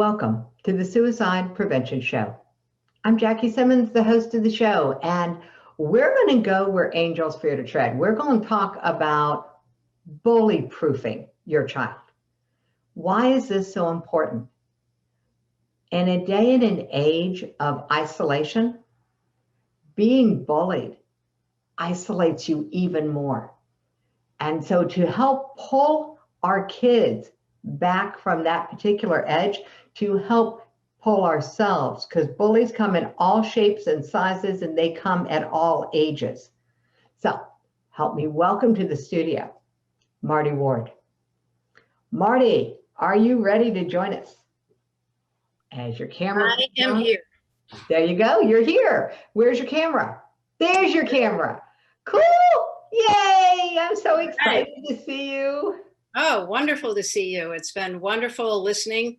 Welcome to the Suicide Prevention Show. I'm Jackie Simmons, the host of the show, and we're going to go where angels fear to tread. We're going to talk about bully proofing your child. Why is this so important? In a day and an age of isolation, being bullied isolates you even more. And so to help pull our kids back from that particular edge, to help pull ourselves, because bullies come in all shapes and sizes and they come at all ages. So help me welcome to the studio, Marty Ward. Marty, are you ready to join us? As your camera. I am here. There you go. You're here. Where's your camera? There's your camera. Cool. Yay. I'm so excited to see you. Oh, wonderful to see you. It's been wonderful listening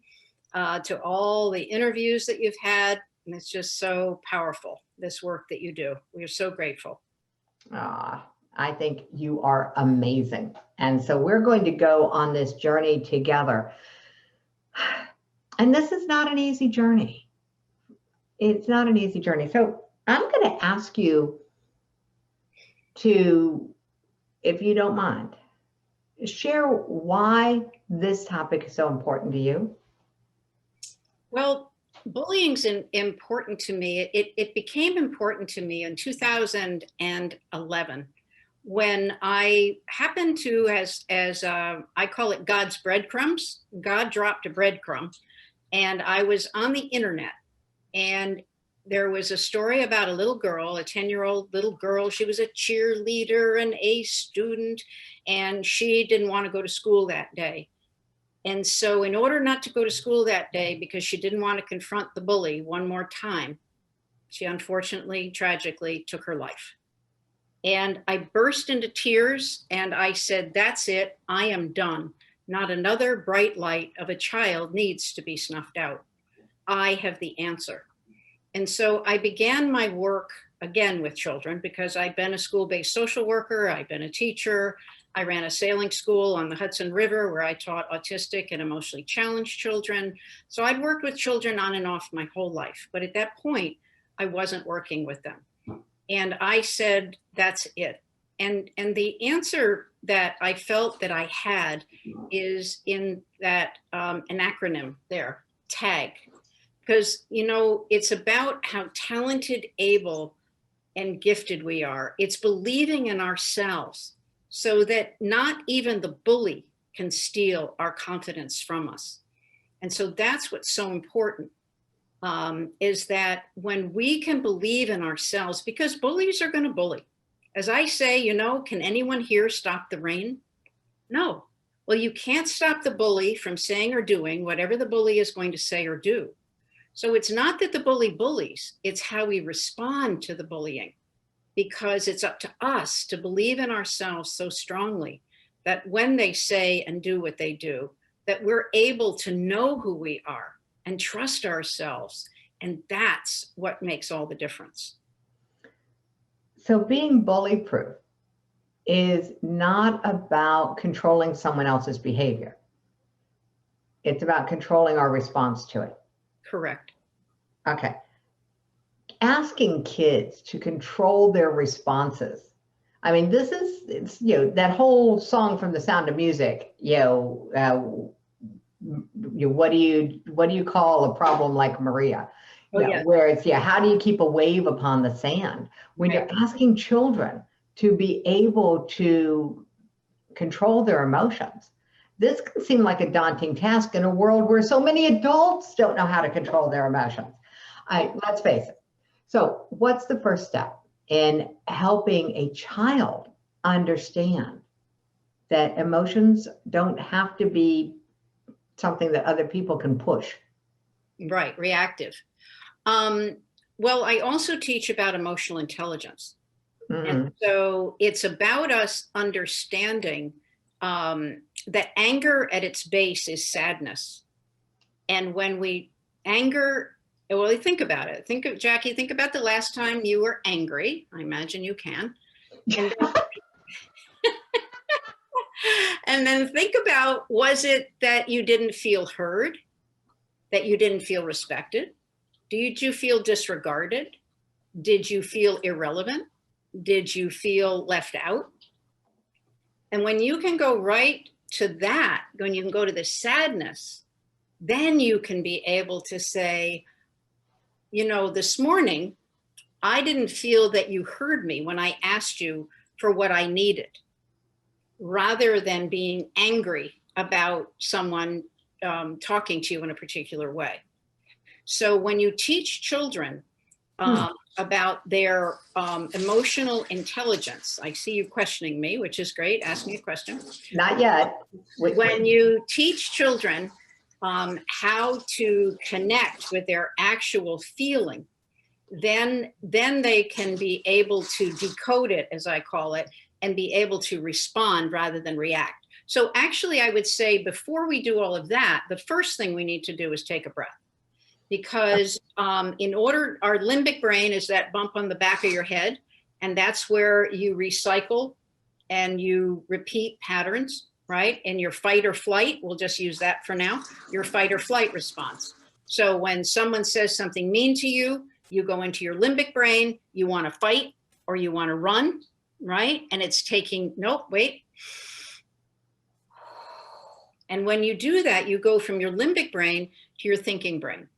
to all the interviews that you've had. And it's just so powerful, this work that you do. We are so grateful. I think you are amazing. And so we're going to go on this journey together. And this is not an easy journey. It's not an easy journey. So I'm going to ask you to, if you don't mind, share why this topic is so important to you. Well, bullying's important to me. It became important to me in 2011 when I happened to, as I call it, God's breadcrumbs. God dropped a breadcrumb, and I was on the internet, and there was a story about a little girl, a 10-year-old little girl. She was a cheerleader, an A student, and she didn't want to go to school that day. And so in order not to go to school that day, because she didn't want to confront the bully one more time, she unfortunately, tragically took her life. And I burst into tears and I said, that's it, I am done. Not another bright light of a child needs to be snuffed out. I have the answer. And so I began my work again with children because I'd been a school-based social worker, I'd been a teacher, I ran a sailing school on the Hudson River where I taught autistic and emotionally challenged children. So I'd worked with children on and off my whole life. But at that point, I wasn't working with them. And I said, that's it. And the answer that I felt that I had is in that an acronym there, TAG. Because, you know, it's about how talented, able, and gifted we are. It's believing in ourselves so that not even the bully can steal our confidence from us. And so that's what's so important, is that when we can believe in ourselves, because bullies are going to bully. As I say, you know, can anyone here stop the rain? No. Well, you can't stop the bully from saying or doing whatever the bully is going to say or do. So it's not that the bully bullies, it's how we respond to the bullying, because it's up to us to believe in ourselves so strongly that when they say and do what they do, that we're able to know who we are and trust ourselves. And that's what makes all the difference. So being bully-proof is not about controlling someone else's behavior. It's about controlling our response to it. Correct. Okay. Asking kids to control their responses. I mean, this is, it's, you know, that whole song from The Sound of Music, what do you call a problem like Maria? Yeah. Where it's, how do you keep a wave upon the sand? When you're asking children to be able to control their emotions, this can seem like a daunting task in a world where so many adults don't know how to control their emotions. Let's face it. So what's the first step in helping a child understand that emotions don't have to be something that other people can push? Right, reactive. Well, I also teach about emotional intelligence. Mm-hmm. And so it's about us understanding that anger at its base is sadness. And when we anger, well, think about it. Jackie, think about the last time you were angry. I imagine you can. And then, and then think about, was it that you didn't feel heard? that you didn't feel respected? Did you feel disregarded? Did you feel irrelevant? Did you feel left out? And when you can go right to that, when you can go to the sadness, then you can be able to say, you know, this morning, I didn't feel that you heard me when I asked you for what I needed, rather than being angry about someone talking to you in a particular way. So when you teach children about their emotional intelligence, I see you questioning me, which is great. Ask me a question. Not yet. When you teach children how to connect with their actual feeling, then they can be able to decode it, as I call it, and be able to respond rather than react. So actually, I would say before we do all of that, the first thing we need to do is take a breath. Because our limbic brain is that bump on the back of your head, and that's where you recycle and you repeat patterns, right? And your fight or flight, we'll just use that for now, your fight or flight response. So when someone says something mean to you, you go into your limbic brain, you want to fight or you want to run, right? And it's taking, nope, wait. And when you do that, you go from your limbic brain to your thinking brain.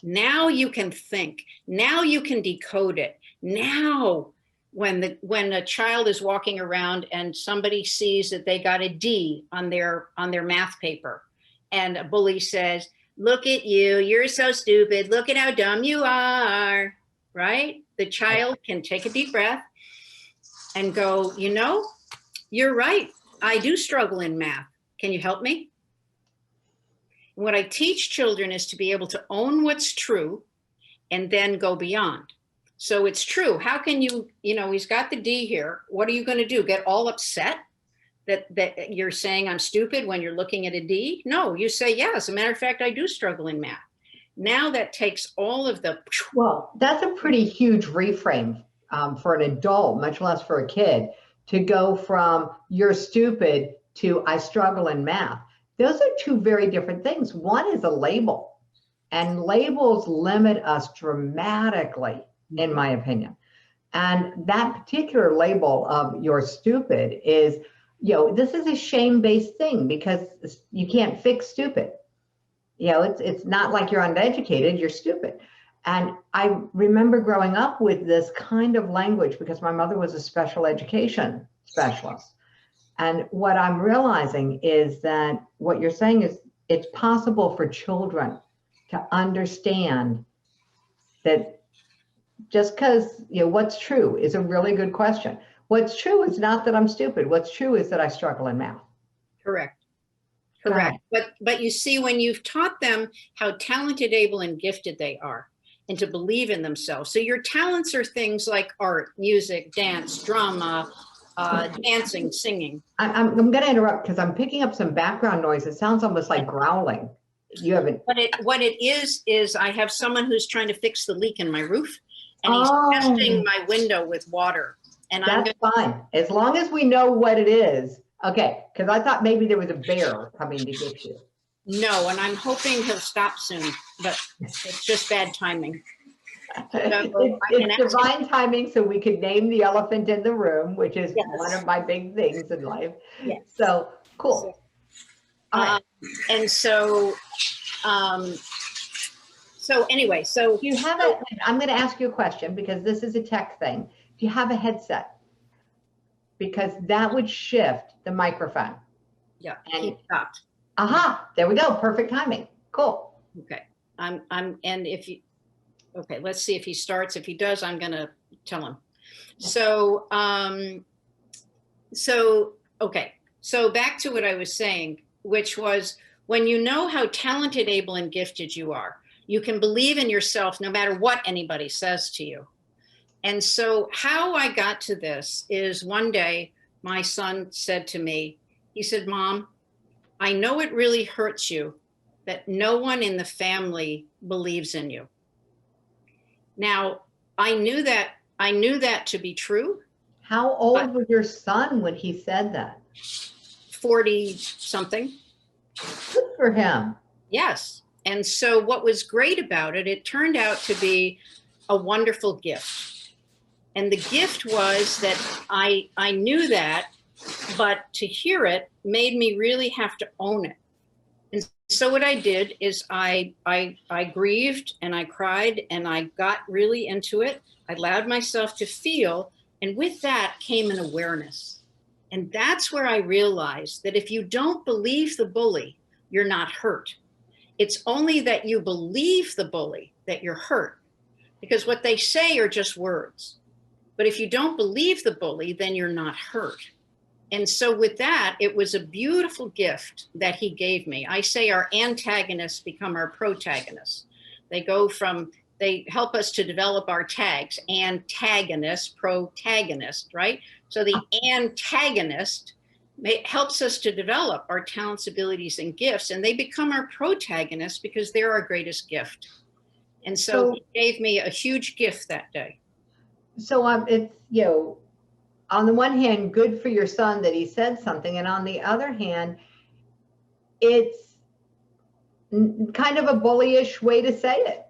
Now you can think. Now you can decode it. Now, when a child is walking around and somebody sees that they got a D on their math paper, and a bully says, "Look at you, you're so stupid. Look at how dumb you are," right? The child can take a deep breath and go, "You know, you're right. I do struggle in math. Can you help me?" What I teach children is to be able to own what's true and then go beyond. So it's true. How can you know, he's got the D here. What are you going to do? Get all upset that you're saying I'm stupid when you're looking at a D? No, you say, yeah, as a matter of fact, I do struggle in math. Now that takes all of the. Well, that's a pretty huge reframe for an adult, much less for a kid, to go from you're stupid to I struggle in math. Those are two very different things. One is a label, and labels limit us dramatically, in my opinion. And that particular label of you're stupid is, you know, this is a shame-based thing because you can't fix stupid. You know, it's not like you're uneducated, you're stupid. And I remember growing up with this kind of language because my mother was a special education specialist. And what I'm realizing is that what you're saying is it's possible for children to understand that just because, you know, what's true is a really good question. What's true is not that I'm stupid. What's true is that I struggle in math. Correct. Correct. But you see, when you've taught them how talented, able, and gifted they are, and to believe in themselves. So your talents are things like art, music, dance, drama, dancing, singing. I'm going to interrupt because I'm picking up some background noise. It sounds almost like growling. You haven't. What it is I have someone who's trying to fix the leak in my roof, and he's testing my window with water. And that's fine as long as we know what it is. Okay, because I thought maybe there was a bear coming to get you. No, and I'm hoping he'll stop soon, but it's just bad timing. It's divine timing, so we could name the elephant in the room, which is one of my big things in life. Yes. So cool. And so anyway, so you have I'm going to ask you a question because this is a tech thing. Do you have a headset? Because that would shift the microphone. Yeah, and he stopped. Aha, there we go. Perfect timing. Cool. Okay. And if you, okay, let's see if he starts. If he does, I'm going to tell him. So, okay. So back to what I was saying, which was when you know how talented, able, and gifted you are, you can believe in yourself no matter what anybody says to you. And so how I got to this is one day my son said to me, he said, "Mom, I know it really hurts you that no one in the family believes in you." Now, I knew that to be true. How old was your son when he said that? 40 something. Good for him. Yes. And so what was great about it, it turned out to be a wonderful gift. And the gift was that I knew that, but to hear it made me really have to own it. And so what I did is I grieved and I cried and I got really into it. I allowed myself to feel, and with that came an awareness. And that's where I realized that if you don't believe the bully, you're not hurt. It's only that you believe the bully that you're hurt, because what they say are just words. But if you don't believe the bully, then you're not hurt. And so with that, it was a beautiful gift that he gave me. I say our antagonists become our protagonists. They go from, they help us to develop our tags, antagonist, protagonist, right? So the antagonist helps us to develop our talents, abilities, and gifts, and they become our protagonists because they're our greatest gift. And so he gave me a huge gift that day. So it's, you know, on the one hand, good for your son that he said something, and on the other hand, it's kind of a bullyish way to say it.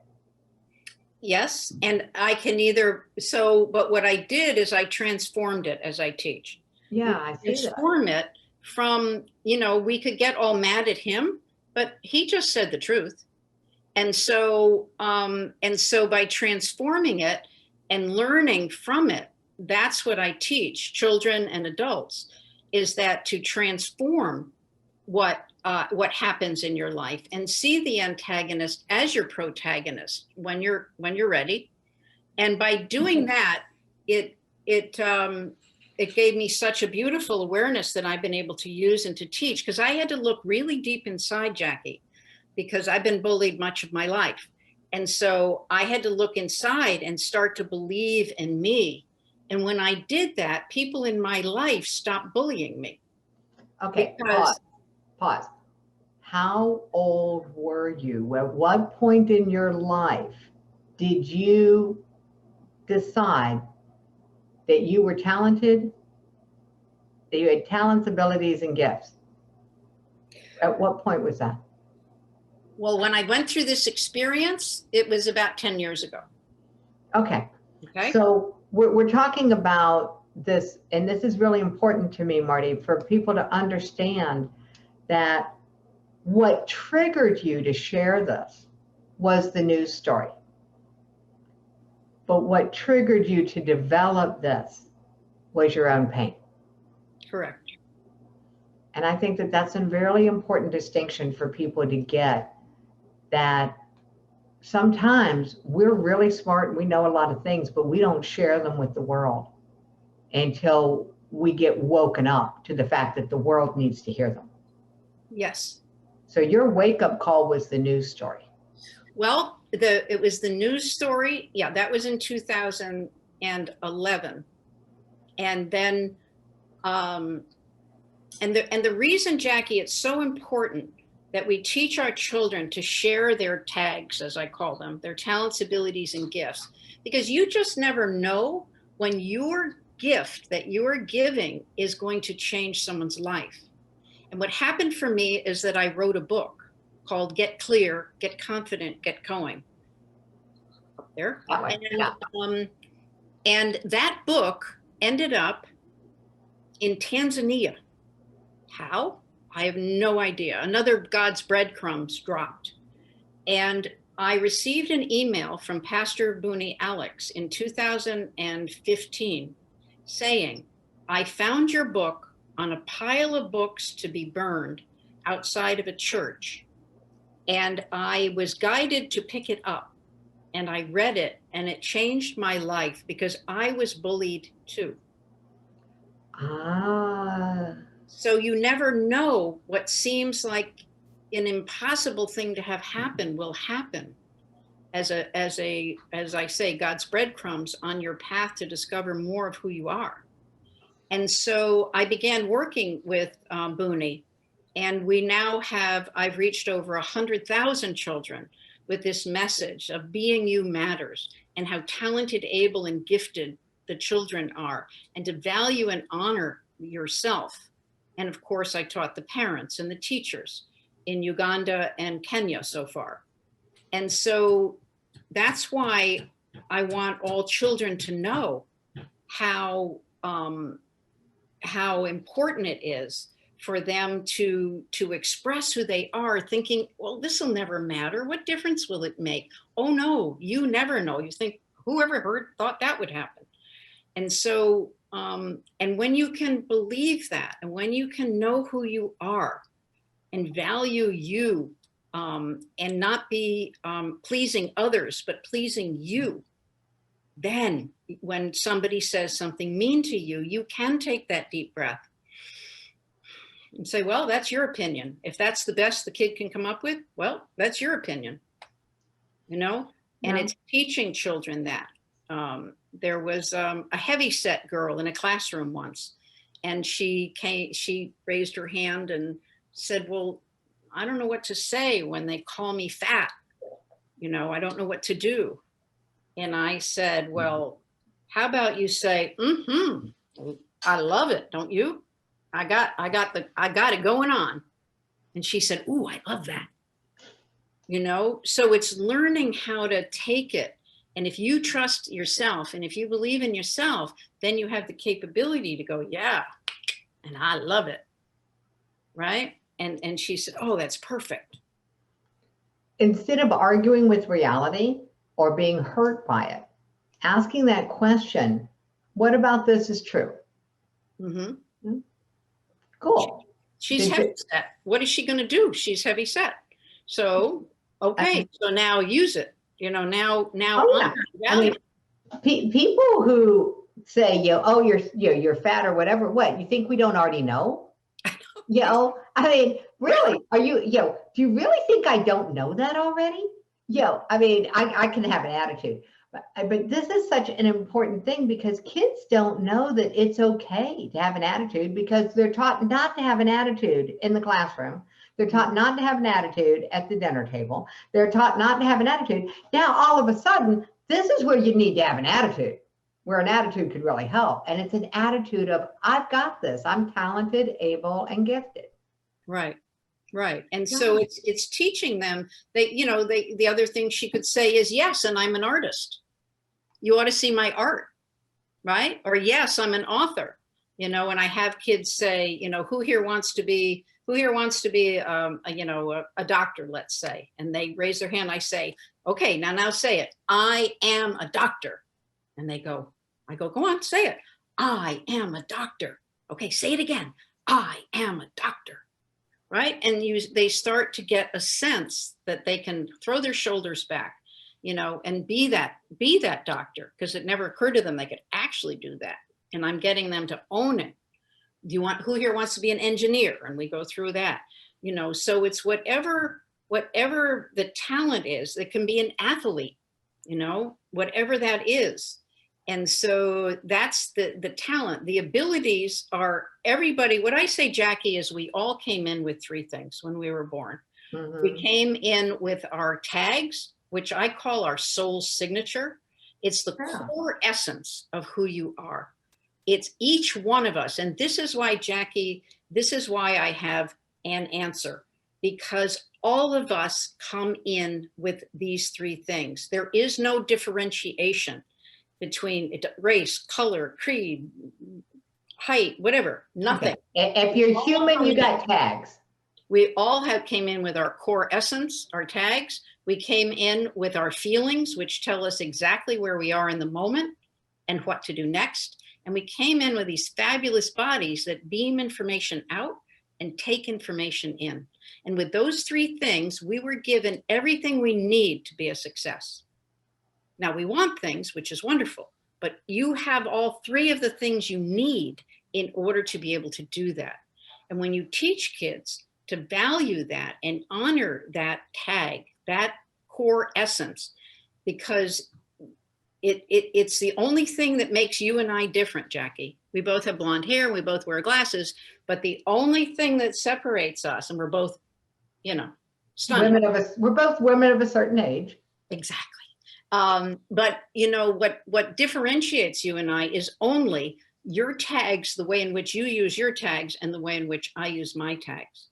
Yes, and I can either, so, but what I did is I transformed it as I teach. Yeah, I see that. Transform it from, you know, we could get all mad at him, but he just said the truth. And so by transforming it and learning from it, that's what I teach children and adults, is that to transform what happens in your life and see the antagonist as your protagonist when you're ready. And by doing that, it gave me such a beautiful awareness that I've been able to use and to teach, because I had to look really deep inside, Jackie, because I've been bullied much of my life. And so I had to look inside and start to believe in me. And when I did that, people in my life stopped bullying me. Okay, pause. How old were you? At what point in your life did you decide that you were talented, that you had talents, abilities, and gifts? At what point was that? Well, when I went through this experience, it was about 10 years ago. Okay. Okay. So we're talking about this, and this is really important to me, Marty, for people to understand that what triggered you to share this was the news story. But what triggered you to develop this was your own pain. Correct. And I think that that's a really important distinction for people to get, that sometimes we're really smart and we know a lot of things, but we don't share them with the world until we get woken up to the fact that the world needs to hear them. Yes. So your wake-up call was the news story. Well, it was the news story. Yeah, that was in 2011. And then, and the reason, Jackie, it's so important that we teach our children to share their tags, as I call them, their talents, abilities, and gifts, because you just never know when your gift that you are giving is going to change someone's life. And what happened for me is that I wrote a book called Get Clear, Get Confident, Get Going. Up there. And that book ended up in Tanzania. How? I have no idea. Another God's breadcrumbs dropped. And I received an email from Pastor Booney Alex in 2015 saying, I found your book on a pile of books to be burned outside of a church. And I was guided to pick it up. And I read it, and it changed my life because I was bullied too. So you never know what seems like an impossible thing to have happen will happen as I say, God's breadcrumbs on your path to discover more of who you are. And so I began working with Booney, and we now I've reached over 100,000 children with this message of being you matters, and how talented, able, and gifted the children are, and to value and honor yourself. And of course, I taught the parents and the teachers. in Uganda and Kenya so far. And so that's why I want all children to know how important it is for them to express who they are, thinking, well, this will never matter. What difference will it make? Oh no, you never know. You think, whoever thought that would happen? And so, and when you can believe that, and when you can know who you are and value you, and not be pleasing others, but pleasing you, then when somebody says something mean to you, you can take that deep breath and say, well, that's your opinion. If that's the best the kid can come up with, well, that's your opinion, you know? And it's teaching children that. There was a heavyset girl in a classroom once, and she raised her hand and said, well, I don't know what to say when they call me fat. You know, I don't know what to do. And I said, well, how about you say, I love it, don't you? I got it going on. And she said, ooh, I love that. You know, so it's learning how to take it. And if you trust yourself and if you believe in yourself, then you have the capability to go, yeah, and I love it. Right? And she said, oh, that's perfect. Instead of arguing with reality or being hurt by it, asking that question, what about this is true? Mm-hmm. Cool. She's heavy set. What is she going to do? She's heavy set. So, okay. So now use it. You know, now. Oh, yeah. I mean, people who say, you're fat or whatever, what, you think we don't already know? You know, I mean, really, do you really think I don't know that already? I mean, I can have an attitude, but this is such an important thing because kids don't know that it's okay to have an attitude because they're taught not to have an attitude in the classroom. They're taught not to have an attitude at the dinner table. They're taught not to have an attitude. Now, all of a sudden, this is where you need to have an attitude, where an attitude could really help. And it's an attitude of, I've got this. I'm talented, able, and gifted. Right. Right. And so it's teaching them that, the other thing she could say is, yes, and I'm an artist. You ought to see my art. Right. Or yes, I'm an author, and I have kids say, who here wants to be a doctor, let's say, and they raise their hand. I say, okay, now say it. I am a doctor. And I go, go on, say it. I am a doctor. Okay, say it again. I am a doctor. Right? And they start to get a sense that they can throw their shoulders back, and be that doctor, because it never occurred to them they could actually do that. And I'm getting them to own it. Who here wants to be an engineer? And we go through that, so it's whatever the talent is. It can be an athlete, whatever that is. And so that's the talent. The abilities are everybody. What I say, Jackie, is we all came in with three things when we were born. Mm-hmm. We came in with our tags, which I call our soul signature. It's the core essence of who you are. It's each one of us. And this is why, Jackie, this is why I have an answer, because all of us come in with these three things. There is no differentiation between race, color, creed, height, whatever, nothing. Okay. If you're human, you got tags. We all came in with our core essence, our tags. We came in with our feelings, which tell us exactly where we are in the moment and what to do next. And we came in with these fabulous bodies that beam information out and take information in. And with those three things, we were given everything we need to be a success. Now, we want things, which is wonderful, but you have all three of the things you need in order to be able to do that. And when you teach kids to value that and honor that tag, that core essence, because it's the only thing that makes you and I different, Jackie. We both have blonde hair, we both wear glasses, but the only thing that separates us, and we're both, stunning. We're both women of a certain age. Exactly. But what differentiates you and I is only your tags, the way in which you use your tags and the way in which I use my tags.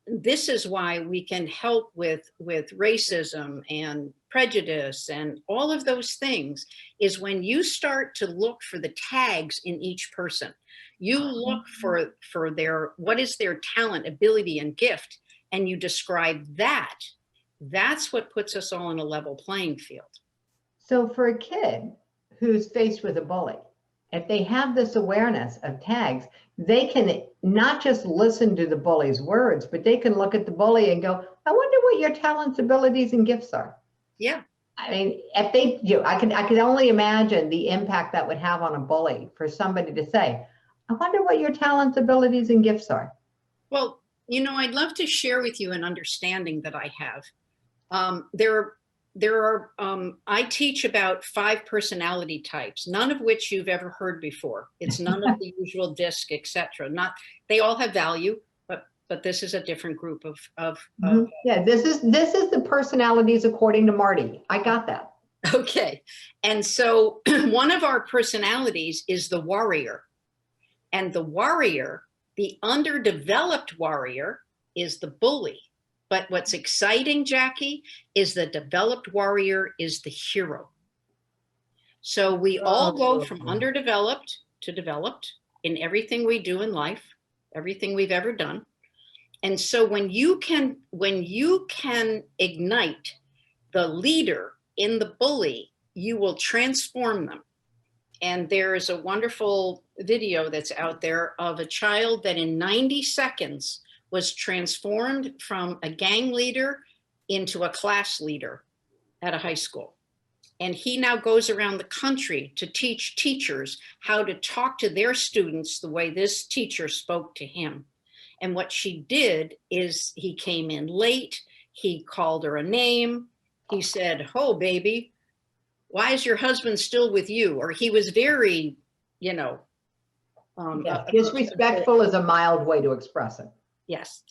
this is why we can help with racism and prejudice and all of those things, is when you start to look for the tags in each person. You look for their, what is their talent, ability, and gift, and you describe that. That's what puts us all on a level playing field. So for a kid who's faced with a bully, if they have this awareness of tags, they can not just listen to the bully's words, but they can look at the bully and go, I wonder what your talents, abilities, and gifts are. Yeah. I mean, if they do, I can only imagine the impact that would have on a bully for somebody to say, I wonder what your talents, abilities, and gifts are. Well, you know, I'd love to share with you an understanding that I have. I teach about 5 personality types, none of which you've ever heard before. It's none of the usual DISC, etc. Not, they all have value, but this is a different group of yeah, this is the personalities according to Marty. I got that. Okay. And so one of our personalities is the warrior. And the warrior, the underdeveloped warrior, is the bully. But what's exciting, Jackie, is the developed warrior is the hero. So we all go from underdeveloped to developed in everything we do in life, everything we've ever done. And so when you can ignite the leader in the bully, you will transform them. And there is a wonderful video that's out there of a child that in 90 seconds was transformed from a gang leader into a class leader at a high school. And he now goes around the country to teach teachers how to talk to their students the way this teacher spoke to him. And what she did is he came in late, he called her a name, he said, oh, baby, why is your husband still with you? Or he was very, you know. Disrespectful is a mild way to express it. Yes.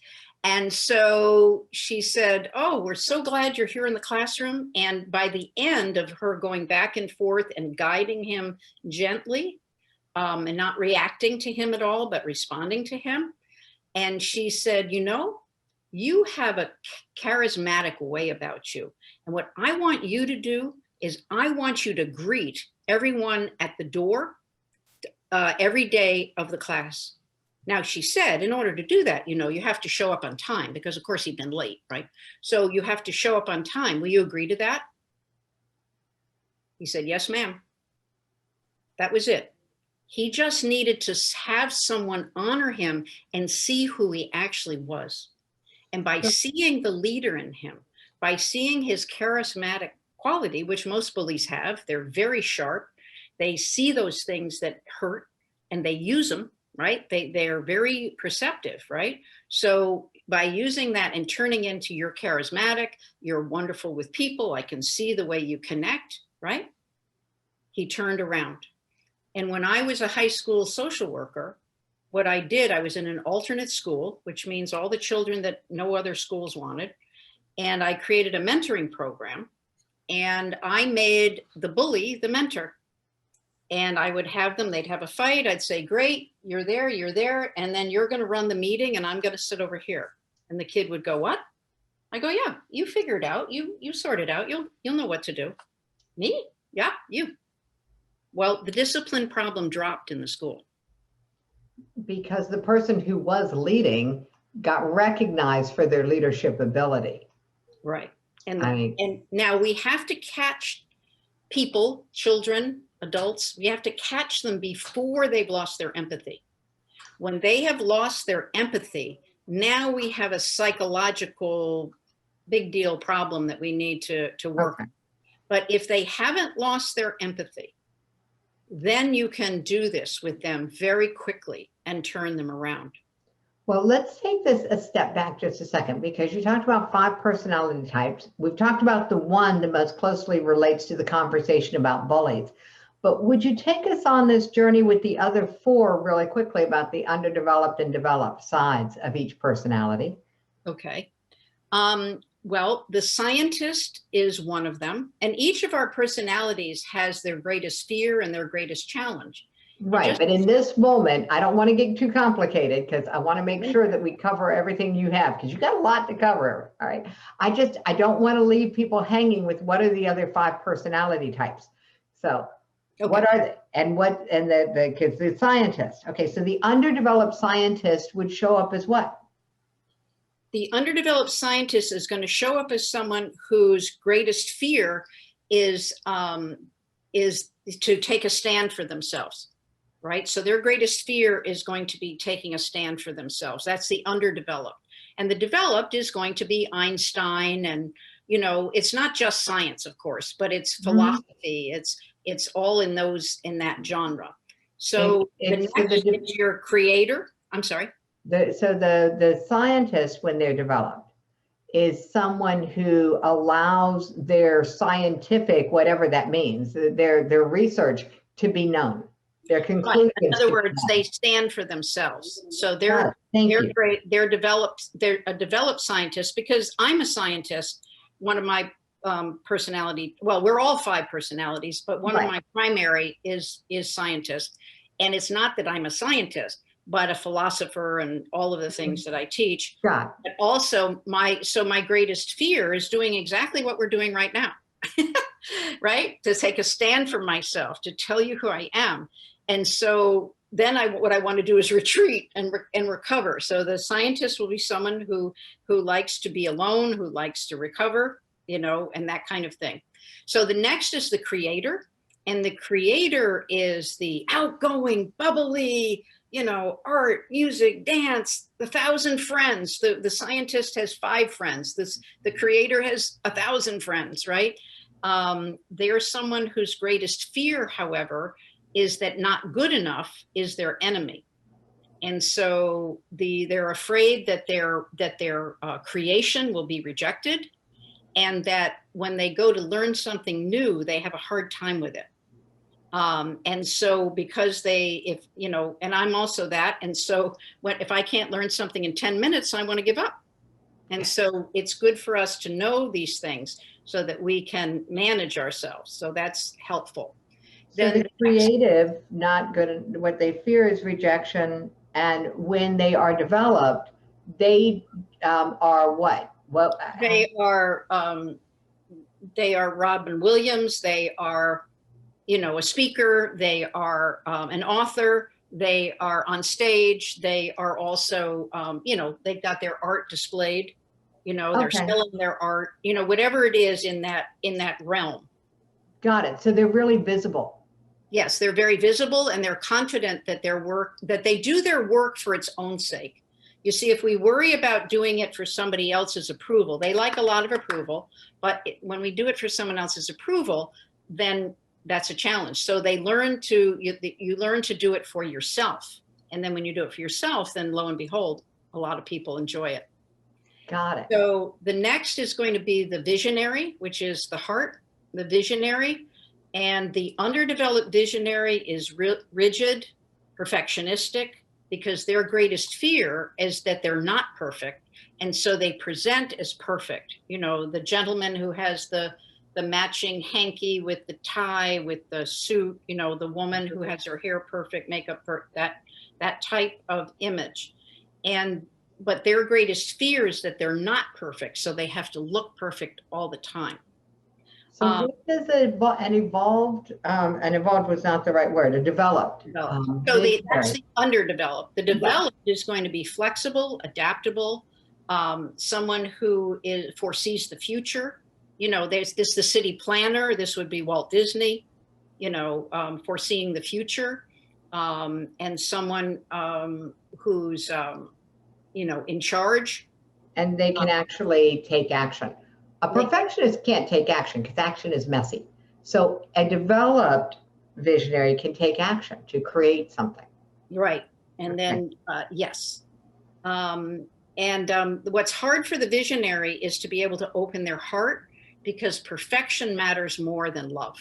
And so she said, oh, we're so glad you're here in the classroom. And by the end of her going back and forth and guiding him gently and not reacting to him at all, but responding to him. And she said, you know, you have a charismatic way about you. And what I want you to do is I want you to greet everyone at the door every day of the class. Now, she said, in order to do that, you know, you have to show up on time because, of course, he'd been late, right? So you have to show up on time. Will you agree to that? He said, yes, ma'am. That was it. He just needed to have someone honor him and see who he actually was. And by seeing the leader in him, by seeing his charismatic quality, which most bullies have, they're very sharp. They see those things that hurt and they use them. Right? They're very perceptive, right? So by using that and turning into you're charismatic, you're wonderful with people, I can see the way you connect, right? He turned around. And when I was a high school social worker, what I did, I was in an alternate school, which means all the children that no other schools wanted. And I created a mentoring program and I made the bully the mentor. And I would have them, they'd have a fight. I'd say, great, you're there. And then you're going to run the meeting and I'm going to sit over here. And the kid would go, what? I go, yeah, you figure it out. You sort it out. You'll know what to do. Me? Yeah, you. Well, the discipline problem dropped in the school. Because the person who was leading got recognized for their leadership ability. Right. And now we have to catch people, children, adults, we have to catch them before they've lost their empathy. When they have lost their empathy, now we have a psychological big deal problem that we need to work on. But if they haven't lost their empathy, then you can do this with them very quickly and turn them around. Well, let's take this a step back just a second, because you talked about 5 personality types. We've talked about the one that most closely relates to the conversation about bullies. But would you take us on this journey with the other 4 really quickly about the underdeveloped and developed sides of each personality? Okay. Well, the scientist is one of them. And each of our personalities has their greatest fear and their greatest challenge. Right. But in this moment, I don't want to get too complicated because I want to make sure that we cover everything you have because you got a lot to cover. All right. I don't want to leave people hanging with what are the other 5 personality types. So what are they? And because the scientist. Okay. So the underdeveloped scientist would show up as what? The underdeveloped scientist is going to show up as someone whose greatest fear is to take a stand for themselves. Right? So their greatest fear is going to be taking a stand for themselves. That's the underdeveloped. And the developed is going to be Einstein. And, you know, it's not just science, of course, but it's philosophy. It's all in that genre. So the next is your creator. I'm sorry. So the scientist, when they're developed, is someone who allows their scientific, whatever that means, their research to be known. Their conclusions. In other words, they stand for themselves. So they're great. They're a developed scientist because I'm a scientist. One of my personality, well, we're all 5 personalities, but one of my primary is scientist. And it's not that I'm a scientist, but a philosopher and all of the things that I teach. But also my greatest fear is doing exactly what we're doing right now. Right? To take a stand for myself, to tell you who I am. And so then what I want to do is retreat and recover. So the scientist will be someone who likes to be alone, who likes to recover, you know, and that kind of thing. So the next is the creator. And the creator is the outgoing, bubbly, you know, art, music, dance, 1,000 friends. The scientist has 5 friends. The creator has 1,000 friends, right? They're someone whose greatest fear, however, is that not good enough is their enemy. And so they're afraid that their creation will be rejected, and that when they go to learn something new, they have a hard time with it. And so because and I'm also that. And so if I can't learn something in 10 minutes, I want to give up. And so it's good for us to know these things so that we can manage ourselves. So that's helpful. So the creative, not good, what they fear is rejection. And when they are developed, they are what? Well, they are Robin Williams. They are, you know, a speaker. They are an author. They are on stage. They are also, you know, they've got their art displayed. You know, they're selling their art. You know, whatever it is in that realm. Got it. So they're really visible. Yes, they're very visible, and they're confident that that they do their work for its own sake. You see, if we worry about doing it for somebody else's approval, they like a lot of approval, but when we do it for someone else's approval, then that's a challenge. So they learn you learn to do it for yourself. And then when you do it for yourself, then lo and behold, a lot of people enjoy it. Got it. So the next is going to be the visionary, which is the heart, the visionary. And the underdeveloped visionary is rigid, perfectionistic, because their greatest fear is that they're not perfect. And so they present as perfect. You know, the gentleman who has the matching hanky with the tie, with the suit, you know, the woman who has her hair perfect, makeup perfect, that type of image. But their greatest fear is that they're not perfect. So they have to look perfect all the time. So what is an evolved was not the right word, a developed. So that's the underdeveloped. The developed is going to be flexible, adaptable, someone who foresees the future. You know, the city planner. This would be Walt Disney, you know, foreseeing the future, and someone who's, you know, in charge. And they can actually take action. A perfectionist can't take action because action is messy. So a developed visionary can take action to create something. Right. And then, yes. What's hard for the visionary is to be able to open their heart, because perfection matters more than love.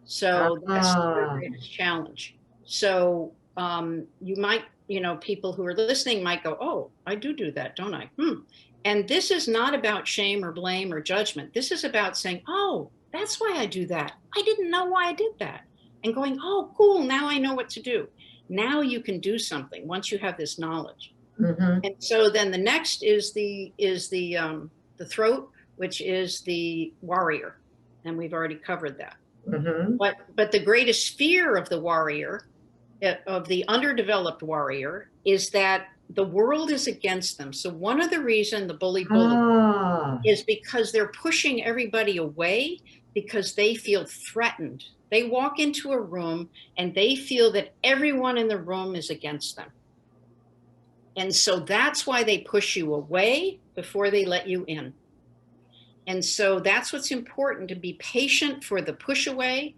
So that's the greatest challenge. So you might, you know, people who are listening might go, oh, I do that, don't I? And this is not about shame or blame or judgment. This is about saying, oh, that's why I do that. I didn't know why I did that. and going, oh, cool, now I know what to do. Now you can do something once you have this knowledge. And so then the next is the throat, which is the warrior, and we've already covered that. But the greatest fear of the warrior, of the underdeveloped warrior, is that the world is against them. So one of the reasons the bully is because they're pushing everybody away because they feel threatened. They walk into a room and they feel that everyone in the room is against them. And so that's why they push you away before they let you in. And so that's what's important, to be patient for the push away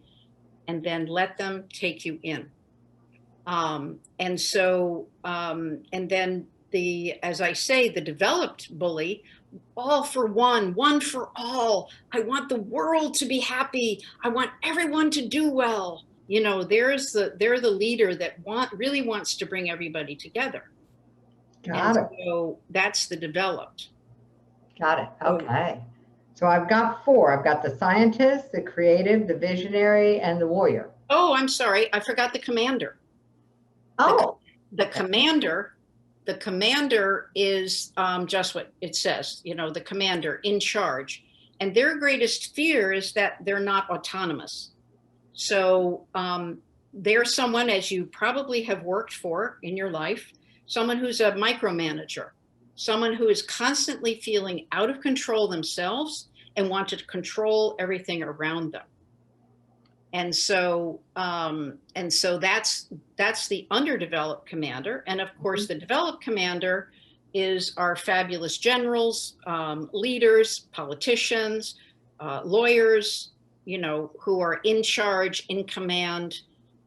and then let them take you in. And then as I say, the developed bully, all for one, one for all. I want the world to be happy. I want everyone to do well. You know, they're the leader that really wants to bring everybody together. Got it. So that's the developed. Got it. Okay. So I've got 4. I've got the scientist, the creative, the visionary, and the warrior. Oh, I'm sorry. I forgot the commander. Oh. The commander is just what it says, you know, the commander in charge. And their greatest fear is that they're not autonomous. So they're someone, as you probably have worked for in your life, someone who's a micromanager, someone who is constantly feeling out of control themselves and want to control everything around them. And so that's the underdeveloped commander. And of course, the developed commander is our fabulous generals, leaders, politicians, lawyers, you know, who are in charge, in command,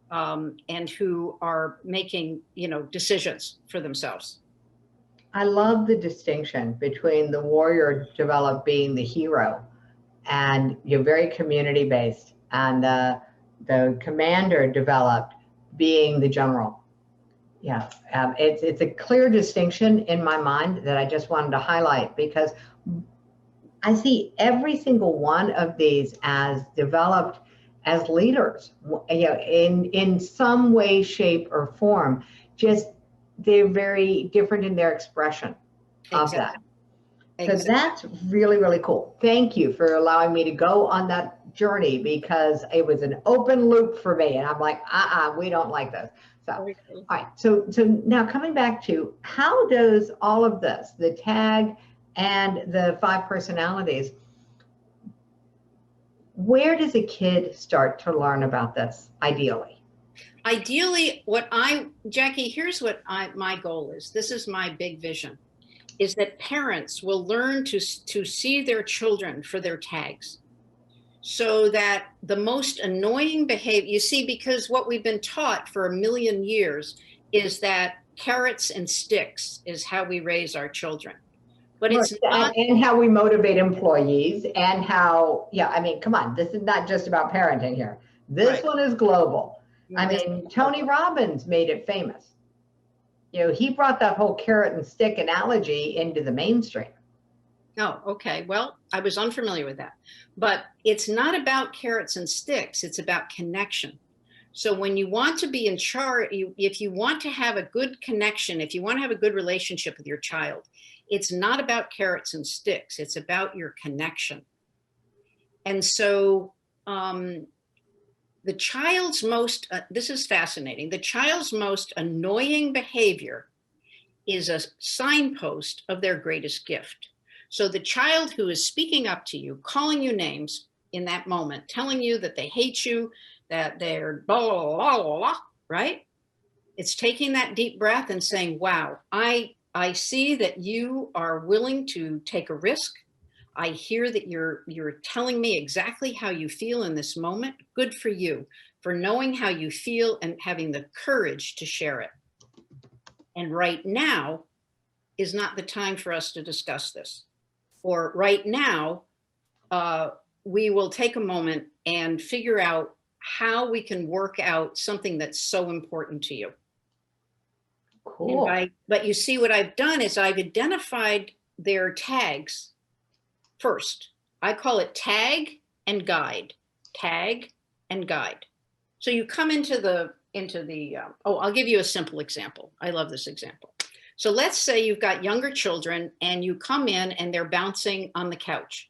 and who are making, you know, decisions for themselves. I love the distinction between the warrior developed being the hero, and you're very community based, and the commander developed being the general. Yeah, it's a clear distinction in my mind that I just wanted to highlight, because I see every single one of these as developed as leaders, you know, in some way, shape, or form. Just they're very different in their expression of that. So that's really, really cool. Thank you for allowing me to go on that journey, because it was an open loop for me. And I'm like, we don't like this. So, all right. So now coming back to, how does all of this, the TAG and the 5 personalities, where does a kid start to learn about this ideally? Ideally, Jackie, here's what my goal is. This is my big vision, is that parents will learn to see their children for their tags, so that the most annoying behavior, you see, because what we've been taught for 1,000,000 years is that carrots and sticks is how we raise our children. But it's not. And how we motivate employees, and how, yeah, I mean, come on, this is not just about parenting here. This one is global. I mean, Tony Robbins made it famous. You know, he brought that whole carrot and stick analogy into the mainstream. Oh, okay. Well, I was unfamiliar with that. But it's not about carrots and sticks. It's about connection. So when you want to be in charge, if you want to have a good connection, if you want to have a good relationship with your child, it's not about carrots and sticks. It's about your connection. And so the child's most, this is fascinating, the child's most annoying behavior is a signpost of their greatest gift. So the child who is speaking up to you, calling you names in that moment, telling you that they hate you, that they're blah, blah, blah, blah, blah, right? It's taking that deep breath and saying, wow, I see that you are willing to take a risk. I hear that you're telling me exactly how you feel in this moment. Good for you, for knowing how you feel and having the courage to share it. And right now is not the time for us to discuss this. Or right now, we will take a moment and figure out how we can work out something that's so important to you. Cool. But you see, what I've done is I've identified their tags first. I call it tag and guide, tag and guide. So you come into the, oh, I'll give you a simple example. I love this example. So let's say you've got younger children and you come in and they're bouncing on the couch.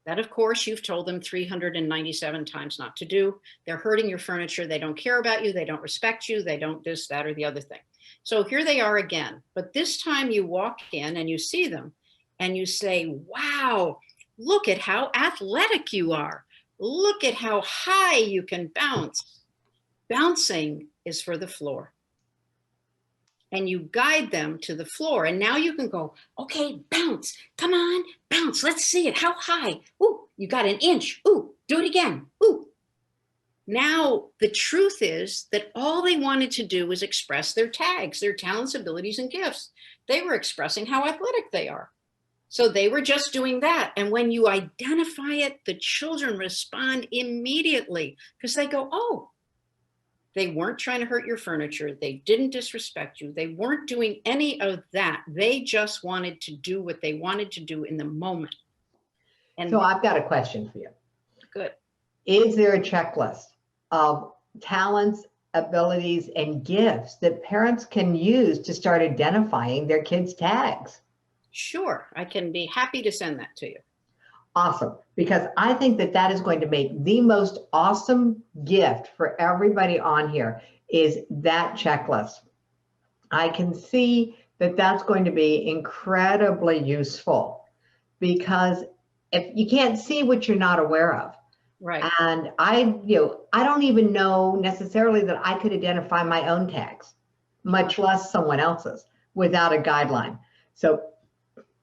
That, of course, you've told them 397 times not to do. They're hurting your furniture. They don't care about you. They don't respect you. They don't this, that, or the other thing. So here they are again. But this time you walk in and you see them and you say, wow, look at how athletic you are. Look at how high you can bounce. Bouncing is for the floor. And you guide them to the floor. And now you can go, okay, bounce, come on, bounce. Let's see it. How high? Ooh, you got an inch. Ooh, do it again. Ooh. Now, the truth is that all they wanted to do was express their tags, their talents, abilities, and gifts. They were expressing how athletic they are. So they were just doing that. And when you identify it, the children respond immediately because they go, oh, they weren't trying to hurt your furniture. They didn't disrespect you. They weren't doing any of that. They just wanted to do what they wanted to do in the moment. And so I've got a question for you. Good. Is there a checklist of talents, abilities, and gifts that parents can use to start identifying their kids' tags? Sure. I can be happy to send that to you. Awesome, because I think that that is going to make the most awesome gift for everybody on here is that checklist. I can see that that's going to be incredibly useful because if you can't see what you're not aware of. Right. And I don't even know necessarily that I could identify my own tags, much less someone else's, without a guideline. So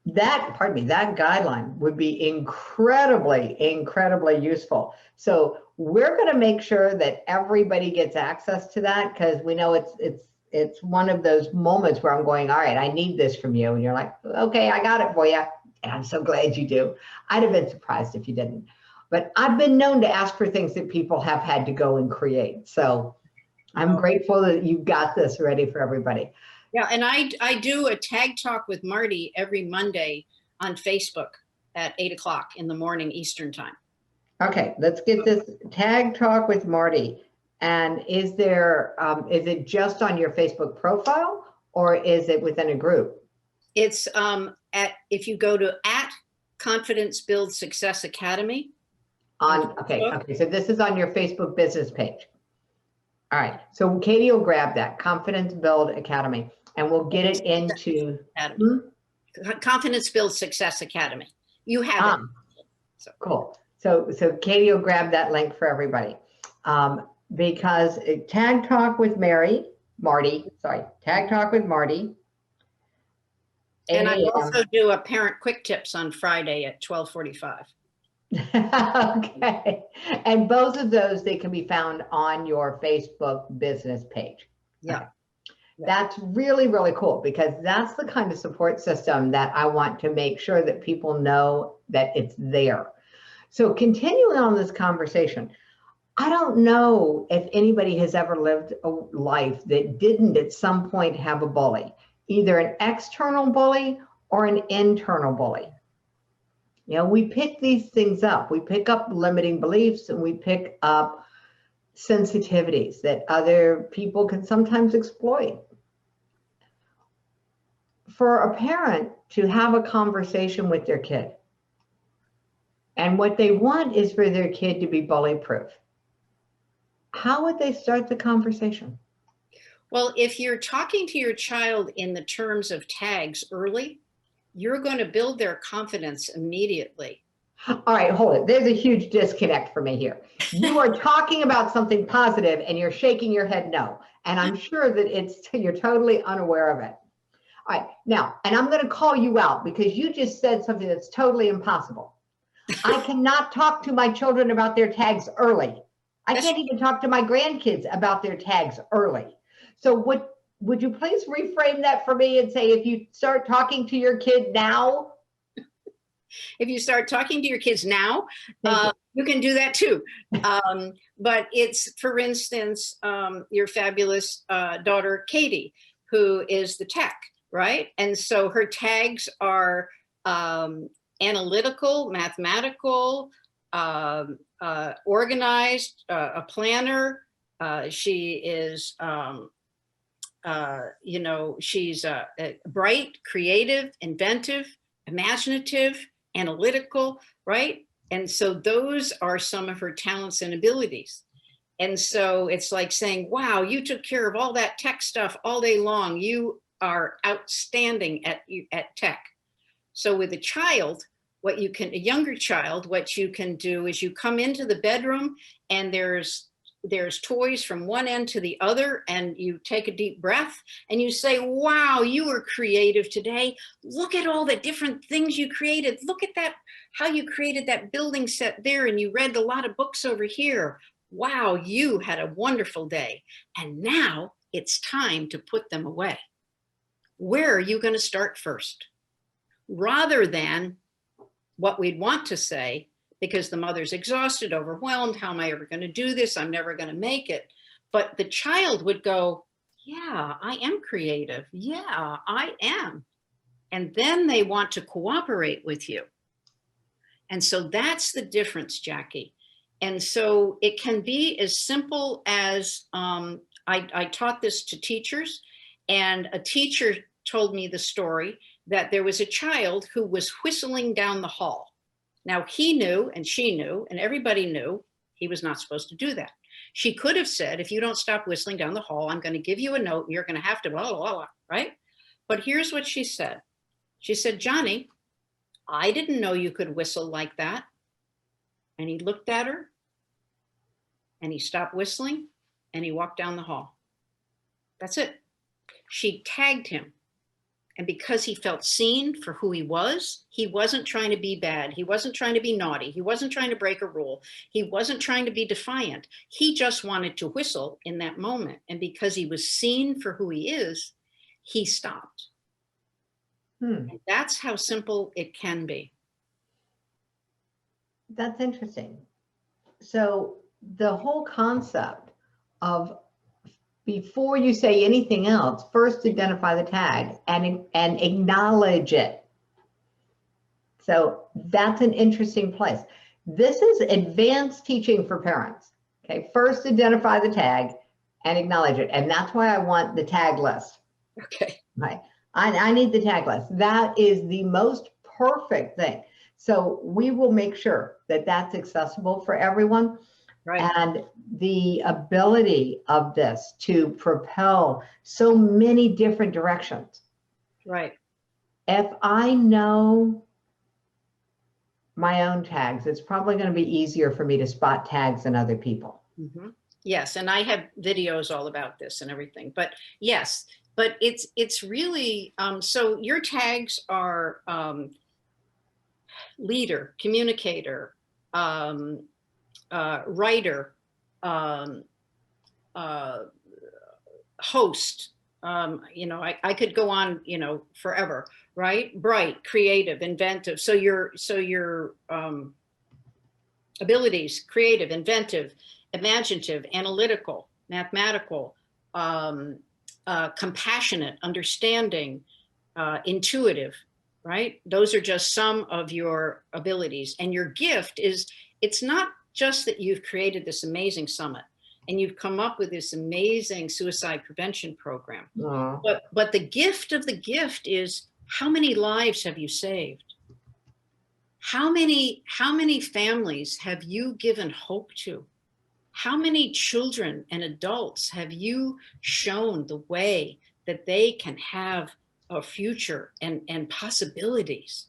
that guideline would be incredibly, incredibly useful. So we're going to make sure that everybody gets access to that because we know it's one of those moments where I'm going, all right, I need this from you. And you're like, okay, I got it for you. And I'm so glad you do. I'd have been surprised if you didn't. But I've been known to ask for things that people have had to go and create. So I'm grateful that you got this ready for everybody. Yeah, and I do a tag talk with Marty every Monday on Facebook at 8 o'clock in the morning Eastern time. Okay, let's get this tag talk with Marty. And is it just on your Facebook profile or is it within a group? It's if you go to @Confidence Build Success Academy. Okay, so this is on your Facebook business page. All right, so Katie will grab that, Confidence Build Academy, and we'll get it into Confidence Build Success Academy. You have it. So. Cool. So Katie will grab that link for everybody. Because Tag Talk with Marty. Tag Talk with Marty. And I also do a parent quick tips on Friday at 12:45. Okay. And both of those, they can be found on your Facebook business page. Yeah. Okay. That's really, really cool because that's the kind of support system that I want to make sure that people know that it's there. So continuing on this conversation, I don't know if anybody has ever lived a life that didn't at some point have a bully, either an external bully or an internal bully. You know, we pick these things up. We pick up limiting beliefs and we pick up sensitivities that other people can sometimes exploit. For a parent to have a conversation with their kid, and what they want is for their kid to be bully proof, how would they start the conversation? Well, if you're talking to your child in the terms of tags early, you're going to build their confidence immediately. All right, hold it. There's a huge disconnect for me here. You are talking about something positive and you're shaking your head no. And I'm sure that you're totally unaware of it. All right, now, and I'm going to call you out because you just said something that's totally impossible. I cannot talk to my children about their tags early. I can't even talk to my grandkids about their tags early. So would you please reframe that for me and say, if you start talking to your kid now? If you start talking to your kids now, you can do that too. But it's, for instance, your fabulous daughter, Katie, who is the tech, right? And so her tags are analytical, mathematical, organized, a planner, She is, you know, she's bright, creative, inventive, imaginative, analytical, right? And so those are some of her talents and abilities. And so it's like saying, wow, you took care of all that tech stuff all day long. You are outstanding at tech. So with a child, a younger child, what you can do is you come into the bedroom and there's toys from one end to the other, and you take a deep breath and you say, wow, you were creative today. Look at all the different things you created. Look at that, how you created that building set there, and you read a lot of books over here. Wow, you had a wonderful day. And now it's time to put them away. Where are you going to start first? Rather than what we'd want to say, because the mother's exhausted, overwhelmed. How am I ever going to do this? I'm never going to make it. But the child would go, yeah, I am creative. Yeah, I am. And then they want to cooperate with you. And so that's the difference, Jackie. And so it can be as simple as, I taught this to teachers, and a teacher told me the story that there was a child who was whistling down the hall. Now he knew and she knew and everybody knew he was not supposed to do that. She could have said, if you don't stop whistling down the hall, I'm going to give you a note and you're going to have to blah, blah, blah, right? But here's what she said. She said, Johnny, I didn't know you could whistle like that. And he looked at her and he stopped whistling and he walked down the hall. That's it. She tagged him. And because he felt seen for who he wasn't trying to be bad. He wasn't trying to be naughty. He wasn't trying to break a rule. He wasn't trying to be defiant. He just wanted to whistle in that moment. And because he was seen for who he is, he stopped. And that's how simple it can be. That's interesting. So the whole concept of, before you say anything else, first identify the tag and acknowledge it. So that's an interesting place. This is advanced teaching for parents. Okay, first identify the tag and acknowledge it. And that's why I want the tag list. Okay. Right. I need the tag list. That is the most perfect thing. So we will make sure that that's accessible for everyone. Right. And the ability of this to propel so many different directions. Right. If I know my own tags, it's probably going to be easier for me to spot tags than other people. Mm-hmm. Yes. And I have videos all about this and everything, but yes, but it's really, so your tags are leader, communicator, writer, host, you know, I could go on, you know, forever, right? Bright, creative, inventive. So your abilities, creative, inventive, imaginative, analytical, mathematical, compassionate, understanding, intuitive, right? Those are just some of your abilities. And your gift is, it's not just that you've created this amazing summit and you've come up with this amazing suicide prevention program. But the gift of the gift is, how many lives have you saved? How many families have you given hope to? How many children and adults have you shown the way that they can have a future and possibilities?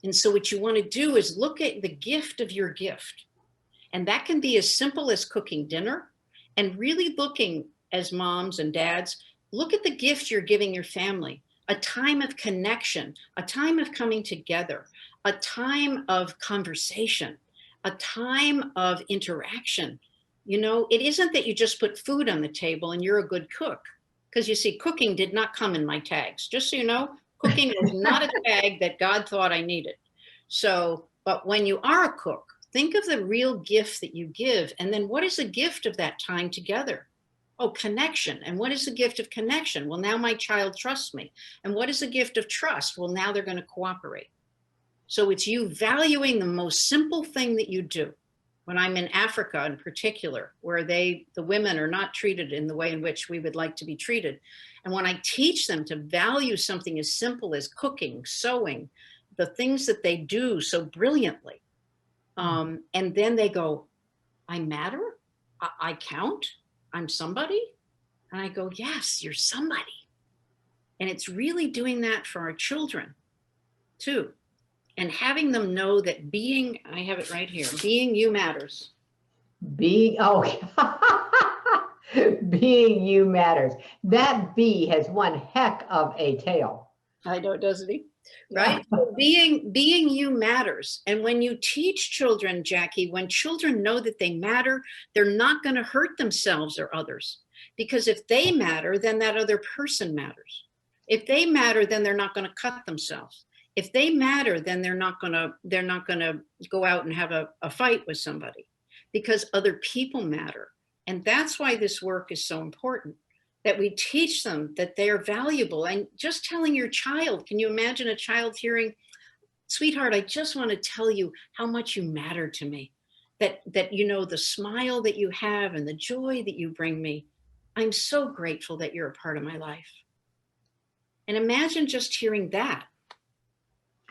And so what you want to do is look at the gift of your gift. And that can be as simple as cooking dinner, and really looking, as moms and dads, look at the gift you're giving your family. A time of connection, a time of coming together, a time of conversation, a time of interaction. You know, it isn't that you just put food on the table and you're a good cook. Because you see, cooking did not come in my tags. Just so you know, cooking was not a tag that God thought I needed. So, but when you are a cook, think of the real gift that you give. And then what is the gift of that time together? Oh, connection. And what is the gift of connection? Well, now my child trusts me. And what is the gift of trust? Well, now they're going to cooperate. So it's you valuing the most simple thing that you do. when I'm in Africa in particular, where the women are not treated in the way in which we would like to be treated. And when I teach them to value something as simple as cooking, sewing, the things that they do so brilliantly, and then they go, I matter, I count, I'm somebody. And I go, yes, you're somebody. And it's really doing that for our children too. And having them know that being, I have it right here, being you matters. Being, oh, being you matters. That bee has one heck of a tail. I know, doesn't he? Right? So being you matters. And when you teach children, Jackie, when children know that they matter, they're not going to hurt themselves or others. Because if they matter, then that other person matters. If they matter, then they're not going to cut themselves. If they matter, then they're not going to go out and have a fight with somebody, because other people matter. And that's why this work is so important, that we teach them that they're valuable. And just telling your child, can you imagine a child hearing, sweetheart, I just want to tell you how much you matter to me, that you know, the smile that you have and the joy that you bring me. I'm so grateful that you're a part of my life. And imagine just hearing that.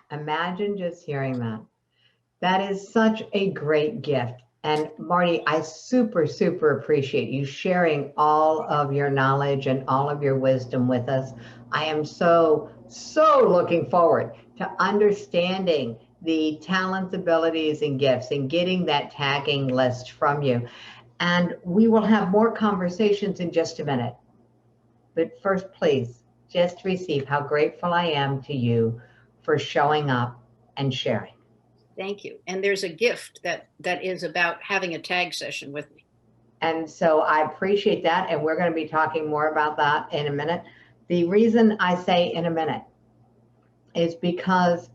Imagine just hearing that. That is such a great gift. And Marty, I super, super appreciate you sharing all of your knowledge and all of your wisdom with us. I am so looking forward to understanding the talents, abilities, and gifts and getting that tagging list from you. And we will have more conversations in just a minute. But first, please, just receive how grateful I am to you for showing up and sharing. Thank you. And there's a gift that is about having a tag session with me. And so I appreciate that. And we're going to be talking more about that in a minute. The reason I say in a minute is because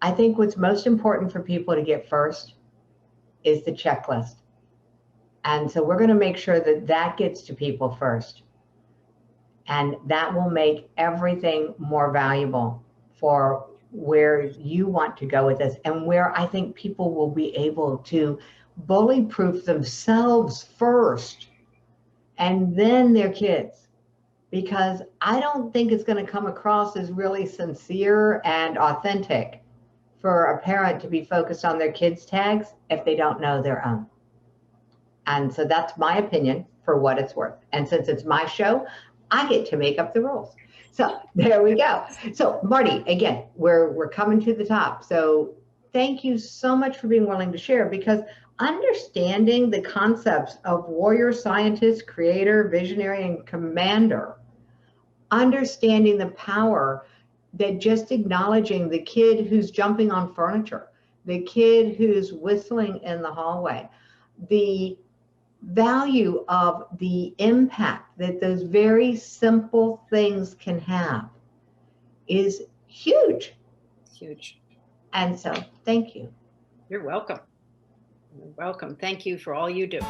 I think what's most important for people to get first is the checklist. And so we're going to make sure that that gets to people first. And that will make everything more valuable for where you want to go with this, and where I think people will be able to bully proof themselves first and then their kids. Because I don't think it's going to come across as really sincere and authentic for a parent to be focused on their kids' tags if they don't know their own. And so that's my opinion for what it's worth. And since it's my show, I get to make up the rules. So there we go. So Marty, again, we're coming to the top. So thank you so much for being willing to share, because understanding the concepts of warrior, scientist, creator, visionary, and commander, understanding the power that just acknowledging the kid who's jumping on furniture, the kid who's whistling in the hallway, the value of the impact that those very simple things can have is huge. Huge. And so thank you. You're welcome. You're welcome. Thank you for all you do.